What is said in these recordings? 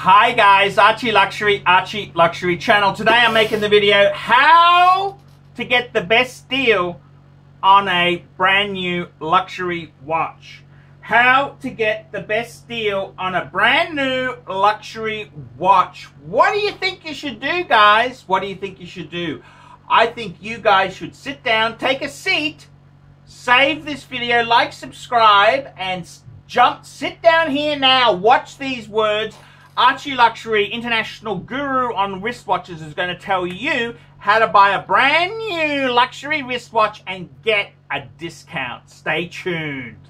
Hi guys, ArchieLuxury channel. Today I'm making the video how to get the best deal on a brand new luxury watch. How to get the best deal on a brand new luxury watch. What do you think you should do, guys? What do you think you should do? I think you guys should sit down, take a seat, save this video, like, subscribe, and sit down here now. Watch these words. ArchieLuxury, international guru on wristwatches, is going to tell you how to buy a brand new luxury wristwatch and get a discount. Stay tuned.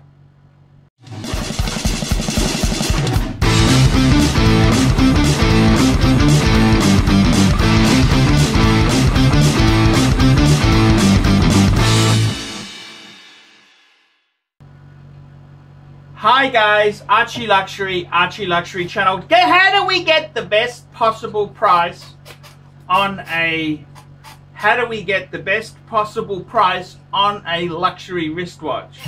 Hi guys, ArchieLuxury channel. How do we get the best possible price on a luxury wristwatch?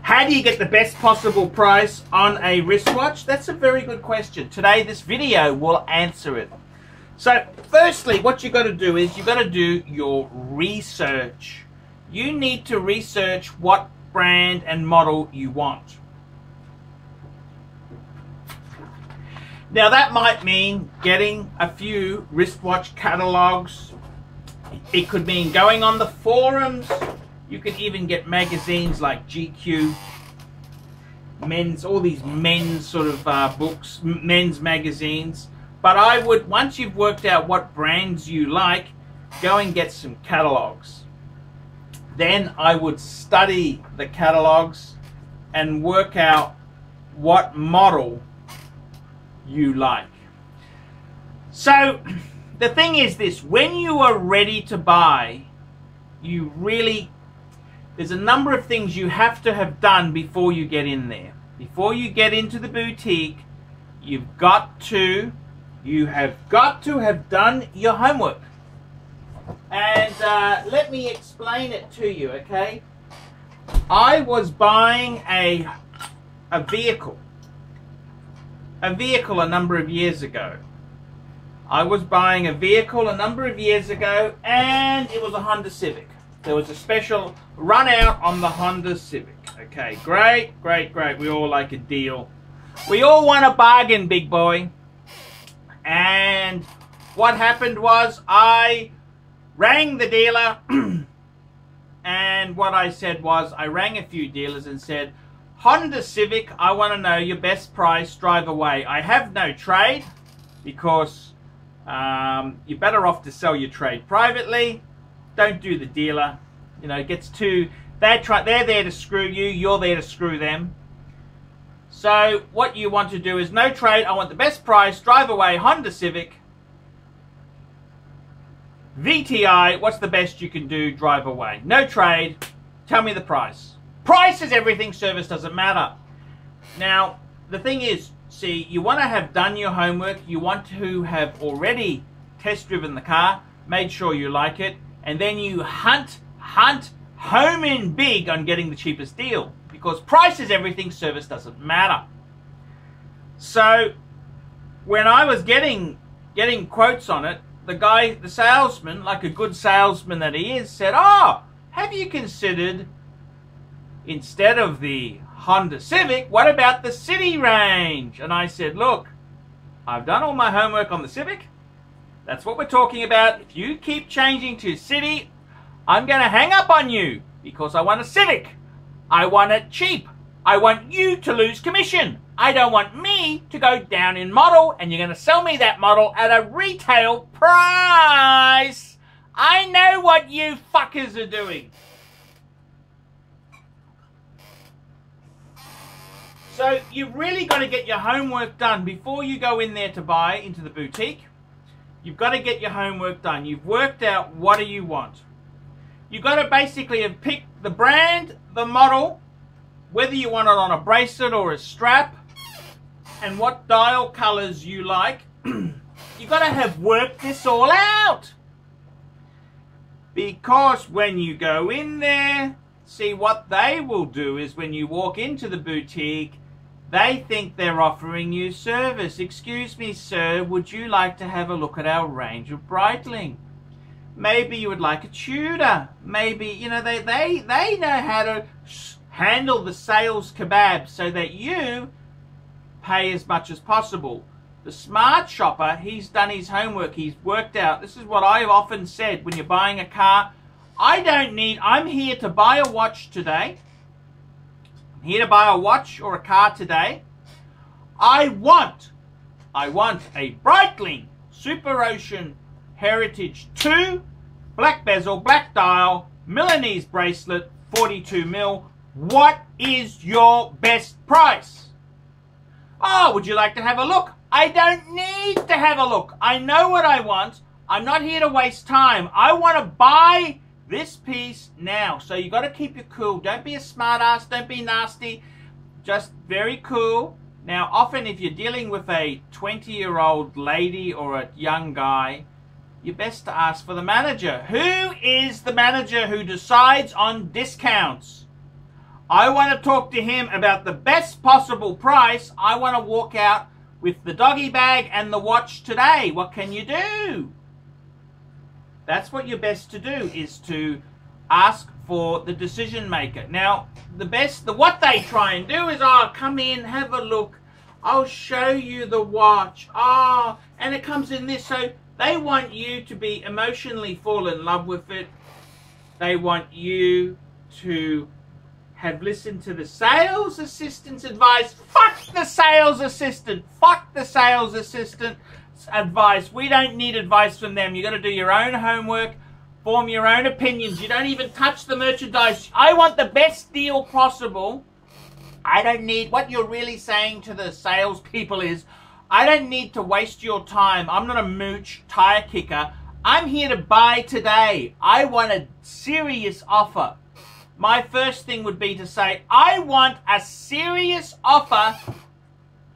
How do you get the best possible price on a wristwatch? That's a very good question. Today this video will answer it. So, firstly, what you've got to do is you've got to do your research. You need to research what brand and model you want. Now, that might mean getting a few wristwatch catalogs. It could mean going on the forums. You can even get magazines like GQ, all these men's sort of books, men's magazines. But I would, once you've worked out what brands you like, go and get some catalogs. Then I would study the catalogs and work out what model you like. So the thing is this, when you are ready to buy, there's a number of things you have to have done before you get in there. Before you get into the boutique, you have got to have done your homework. And let me explain it to you, okay? I was buying a vehicle a number of years ago. And it was a Honda Civic. There was a special run out on the Honda Civic. Okay, great. We all like a deal. We all want a bargain, big boy. And what happened was I rang the dealer and what I said was I rang a few dealers and said, Honda Civic, I want to know your best price, drive away. I have no trade because you're better off to sell your trade privately. Don't do the dealer. You know, it gets too, they're there to screw you, you're there to screw them. So what you want to do is no trade, I want the best price, drive away, Honda Civic, VTI, what's the best you can do, drive away. No trade, tell me the price. Price is everything, service doesn't matter. Now, the thing is, see, you want to have done your homework, you want to have already test driven the car, made sure you like it, and then you hunt home in big on getting the cheapest deal. Because price is everything, service doesn't matter. So when I was getting quotes on it, the salesman, like a good salesman that he is, said, oh, have you considered, instead of the Honda Civic, what about the City range? And I said, look, I've done all my homework on the Civic. That's what we're talking about. If you keep changing to City, I'm going to hang up on you because I want a Civic. I want it cheap. I want you to lose commission. I don't want me to go down in model and you're going to sell me that model at a retail price. I know what you fuckers are doing. So you've really got to get your homework done before you go in there to buy into the boutique. You've got to get your homework done. You've worked out what do you want. You've got to basically have picked the brand, the model, whether you want it on a bracelet or a strap, and what dial colors you like. You've got to have worked this all out. Because when you go in there, see, what they will do is when you walk into the boutique, they think they're offering you service. Excuse me, sir, would you like to have a look at our range of Breitling? Maybe you would like a Tudor. Maybe, you know, they know how to handle the sales kebab so that you pay as much as possible. The smart shopper, he's done his homework. He's worked out. This is what I've often said when you're buying a car. I'm here to buy a watch today. I'm here to buy a watch or a car today. I want a Breitling Super Ocean Heritage 2, black bezel, black dial, Milanese bracelet, 42 mil. What is your best price? Oh, would you like to have a look? I don't need to have a look. I know what I want. I'm not here to waste time. I want to buy this piece now. So you got to keep your cool. Don't be a smart ass. Don't be nasty. Just very cool. Now, often if you're dealing with a 20-year-old lady or a young guy, you're best to ask for the manager. Who is the manager who decides on discounts? I want to talk to him about the best possible price. I want to walk out with the doggy bag and the watch today. What can you do? That's what you're best to do, is to ask for the decision maker. Now, what they try and do is, oh, come in, have a look. I'll show you the watch. Oh, and it comes in this. So they want you to be emotionally fall in love with it. They want you to have listened to the sales assistant's advice. Fuck the sales assistant. Fuck the sales assistant advice. We don't need advice from them. You got to do your own homework, form your own opinions. You don't even touch the merchandise. I want the best deal possible. I don't need, what you're really saying to the sales people is, I don't need to waste your time. I'm not a mooch tire kicker. I'm here to buy today. I want a serious offer. My first thing would be to say, I want a serious offer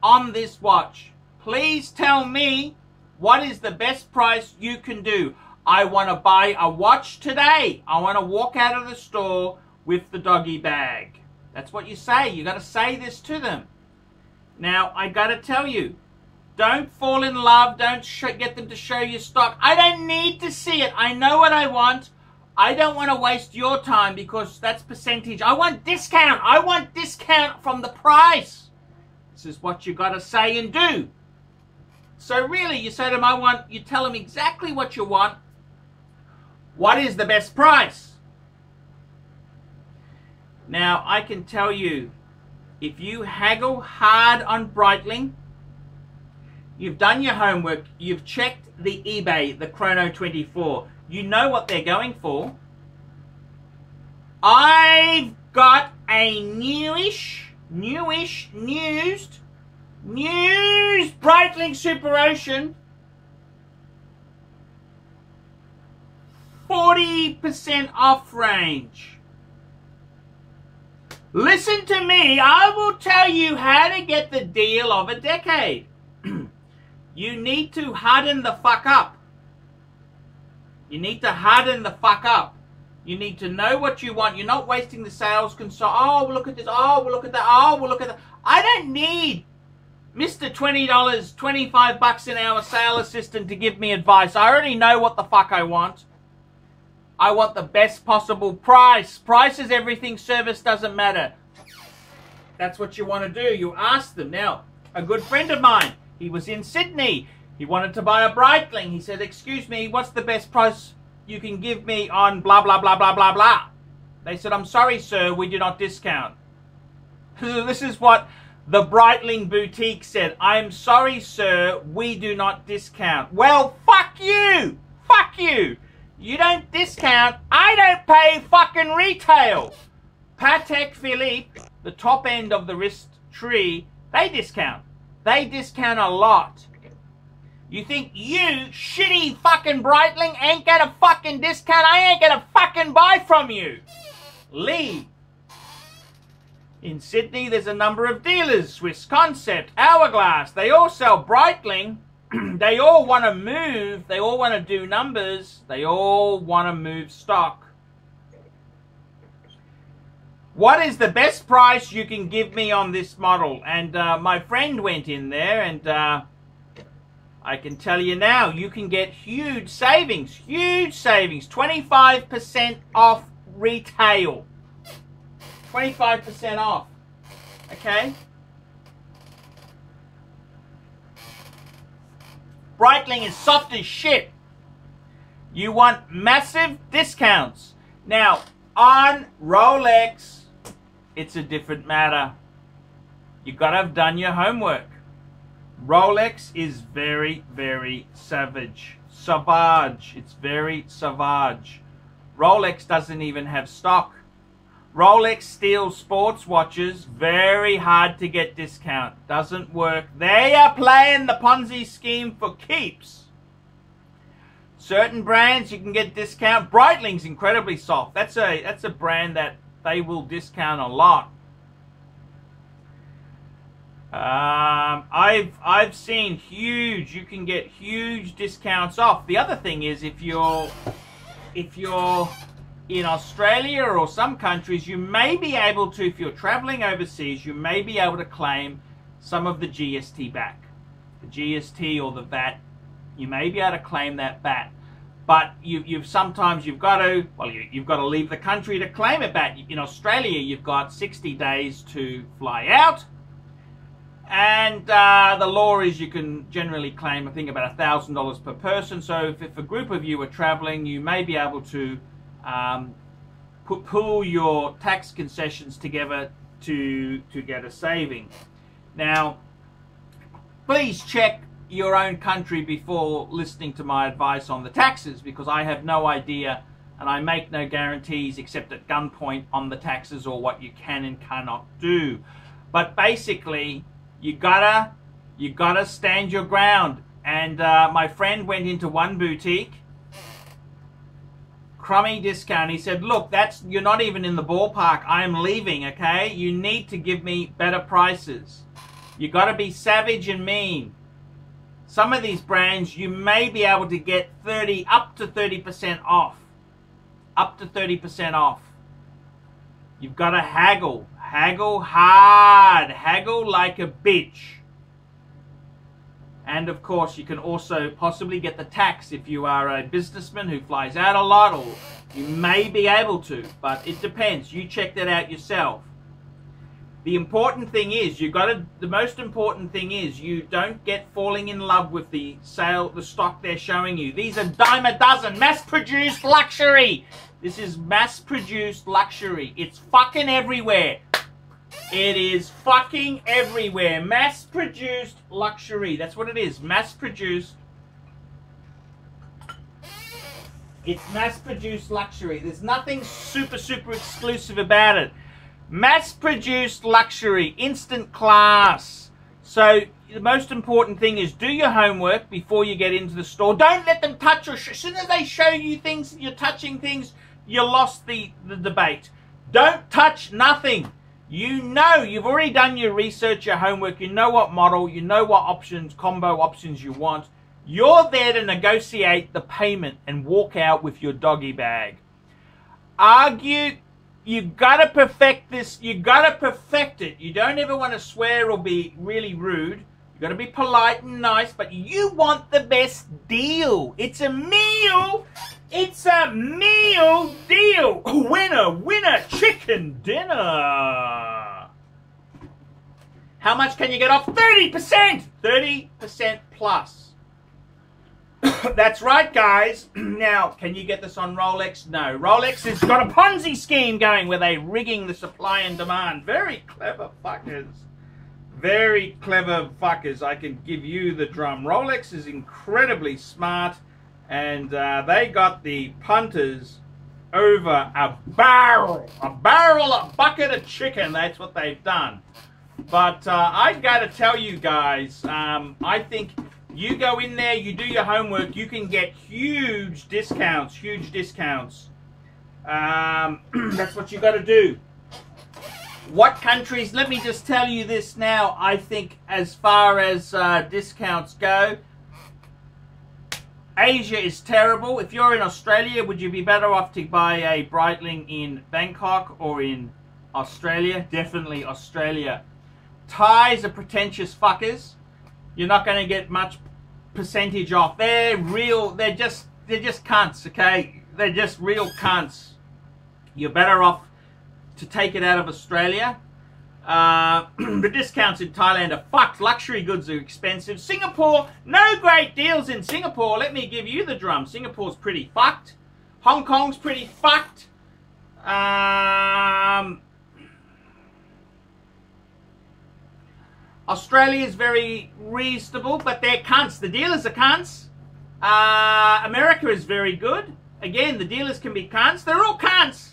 on this watch. Please tell me what is the best price you can do. I want to buy a watch today. I want to walk out of the store with the doggy bag. That's what you say. You got to say this to them. Now, I got to tell you, don't fall in love. Don't get them to show you stock. I don't need to see it. I know what I want. I don't want to waste your time because that's percentage. I want discount. I want discount from the price. This is what you got to say and do. So really, you say to them, you tell them exactly what you want. What is the best price? Now, I can tell you, if you haggle hard on Breitling, you've done your homework, you've checked the eBay, the Chrono 24, you know what they're going for. I've got a used Breitling Super Ocean 40% off range. Listen to me, I will tell you how to get the deal of a decade. You need to harden the fuck up. You need to harden the fuck up. You need to know what you want. You're not wasting the sales console. Oh, we'll look at this. Oh, we'll look at that. Oh, we'll look at that. I don't need Mr. $20, $25 an hour sales assistant to give me advice. I already know what the fuck I want. I want the best possible price. Price is everything. Service doesn't matter. That's what you want to do. You ask them. Now, a good friend of mine, he was in Sydney. He wanted to buy a Breitling. He said, excuse me, what's the best price you can give me on blah, blah, blah, blah, blah, blah? They said, I'm sorry, sir, we do not discount. This is what the Breitling boutique said. I'm sorry, sir, we do not discount. Well, fuck you. Fuck you. You don't discount. I don't pay fucking retail. Patek Philippe, the top end of the wrist tree, they discount. They discount a lot. You think you, shitty fucking Breitling, ain't gonna fucking discount? I ain't gonna fucking buy from you. Leave. In Sydney, there's a number of dealers. Swiss Concept, Hourglass. They all sell Breitling. They all want to move. They all want to do numbers. They all want to move stock. What is the best price you can give me on this model? And my friend went in there, and I can tell you now, you can get huge savings, 25% off retail. 25% off, okay? Breitling is soft as shit. You want massive discounts. Now, on Rolex, it's a different matter. You gotta have done your homework. Rolex is very, very savage. Savage. It's very savage. Rolex doesn't even have stock. Rolex steals sports watches. Very hard to get discount. Doesn't work. They are playing the Ponzi scheme for keeps. Certain brands you can get discount. Breitling's incredibly soft. That's a brand that they will discount a lot. I've seen huge. You can get huge discounts off. The other thing is, if you're in Australia or some countries, you may be able to, if you're traveling overseas, you may be able to claim some of the GST back. The GST or the VAT, you may be able to claim that back. But sometimes you've got to leave the country to claim it back. In Australia, you've got 60 days to fly out. And the law is you can generally claim, I think, about $1,000 per person. So if a group of you are traveling, you may be able to pool your tax concessions together to get a saving. Now, please check your own country before listening to my advice on the taxes, because I have no idea and I make no guarantees except at gunpoint on the taxes or what you can and cannot do. But basically, you gotta stand your ground. And my friend went into one boutique, crummy discount. He said, look, you're not even in the ballpark. I am leaving, okay? You need to give me better prices. You gotta be savage and mean. Some of these brands, you may be able to get up to 30% off. Up to 30% off. You've got to haggle. Haggle hard. Haggle like a bitch. And of course, you can also possibly get the tax if you are a businessman who flies out a lot, or you may be able to, but it depends. You check that out yourself. The important thing is, the most important thing is you don't get falling in love with the stock they're showing you. These are dime a dozen, mass-produced luxury. This is mass-produced luxury. It's fucking everywhere. It is fucking everywhere. Mass-produced luxury. That's what it is. Mass-produced. It's mass-produced luxury. There's nothing super, super exclusive about it. Mass-produced luxury, instant class. So the most important thing is do your homework before you get into the store. Don't let them touch your as soon as they show you things and you're touching things, you lost the debate. Don't touch nothing. You know, you've already done your research, your homework. You know what model, you know what options, combo options you want. You're there to negotiate the payment and walk out with your doggy bag. Argue. You gotta perfect this. You gotta perfect it. You don't ever want to swear or be really rude. You gotta be polite and nice, but you want the best deal. It's a meal. It's a meal deal. Winner, winner, chicken dinner. How much can you get off? 30%. 30% plus. That's right, guys. Now, can you get this on Rolex? No. Rolex has got a Ponzi scheme going where they're rigging the supply and demand. Very clever fuckers. Very clever fuckers. I can give you the drum. Rolex is incredibly smart, and they got the punters over a barrel. A bucket of chicken. That's what they've done. But I've got to tell you guys, I think you go in there, you do your homework, you can get huge discounts, huge discounts. That's what you got to do. What countries, let me just tell you this now, I think as far as discounts go, Asia is terrible. If you're in Australia, would you be better off to buy a Breitling in Bangkok or in Australia, definitely Australia. Thais are pretentious fuckers. You're not going to get much percentage off. They're real, they're just cunts, okay? They're just real cunts. You're better off to take it out of Australia. The discounts in Thailand are fucked. Luxury goods are expensive. Singapore, no great deals in Singapore. Let me give you the drum. Singapore's pretty fucked. Hong Kong's pretty fucked. Australia is very reasonable, but they're cunts. The dealers are cunts. America is very good. Again, the dealers can be cunts. They're all cunts.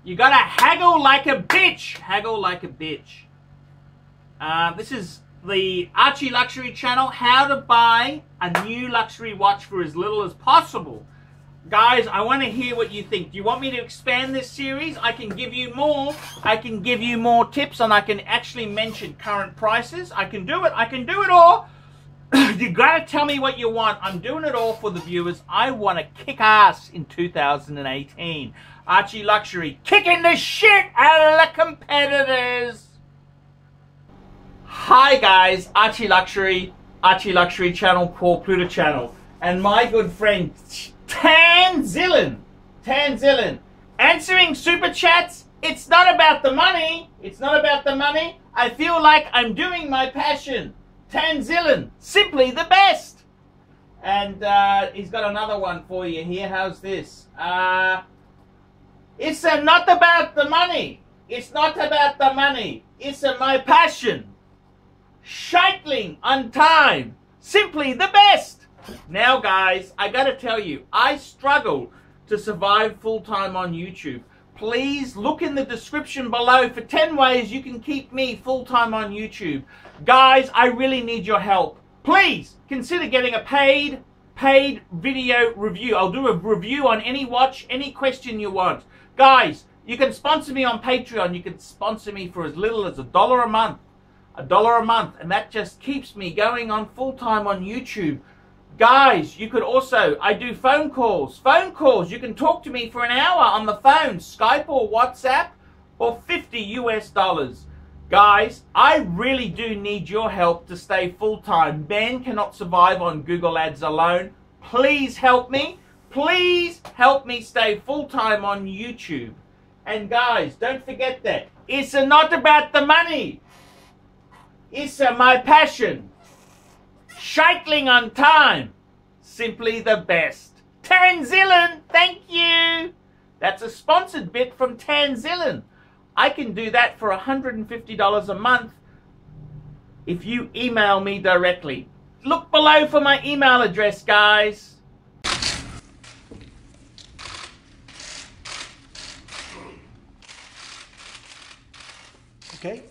You gotta haggle like a bitch. Haggle like a bitch. This is the ArchieLuxury channel. How to buy a new luxury watch for as little as possible. Guys, I want to hear what you think. Do you want me to expand this series? I can give you more. I can give you more tips, and I can actually mention current prices. I can do it. I can do it all. You gotta tell me what you want. I'm doing it all for the viewers. I want to kick ass in 2018. ArchieLuxury, kicking the shit out of the competitors. Hi guys, ArchieLuxury channel, Paul Pluta channel, and my good friend Tanzillan, answering super chats. It's not about the money. It's not about the money. I feel like I'm doing my passion. Tanzillan, simply the best. And he's got another one for you here. How's this? It's not about the money. It's not about the money. It's my passion. Scheitling on time. Simply the best. Now, guys, I got to tell you, I struggle to survive full-time on YouTube. Please look in the description below for 10 ways you can keep me full-time on YouTube. Guys, I really need your help. Please consider getting a paid video review. I'll do a review on any watch, any question you want. Guys, you can sponsor me on Patreon. You can sponsor me for as little as $1 a month. $1 a month. And that just keeps me going on full-time on YouTube. Guys, you could also, I do phone calls. Phone calls. You can talk to me for an hour on the phone, Skype or WhatsApp, or $50 US. Guys, I really do need your help to stay full-time. Ben cannot survive on Google Ads alone. Please help me. Please help me stay full-time on YouTube. And guys, don't forget that. It's not about the money. It's my passion. Scheitling on time. Simply the best. Tanzillan, thank you. That's a sponsored bit from Tanzillan. I can do that for $150 a month if you email me directly. Look below for my email address, guys. Okay.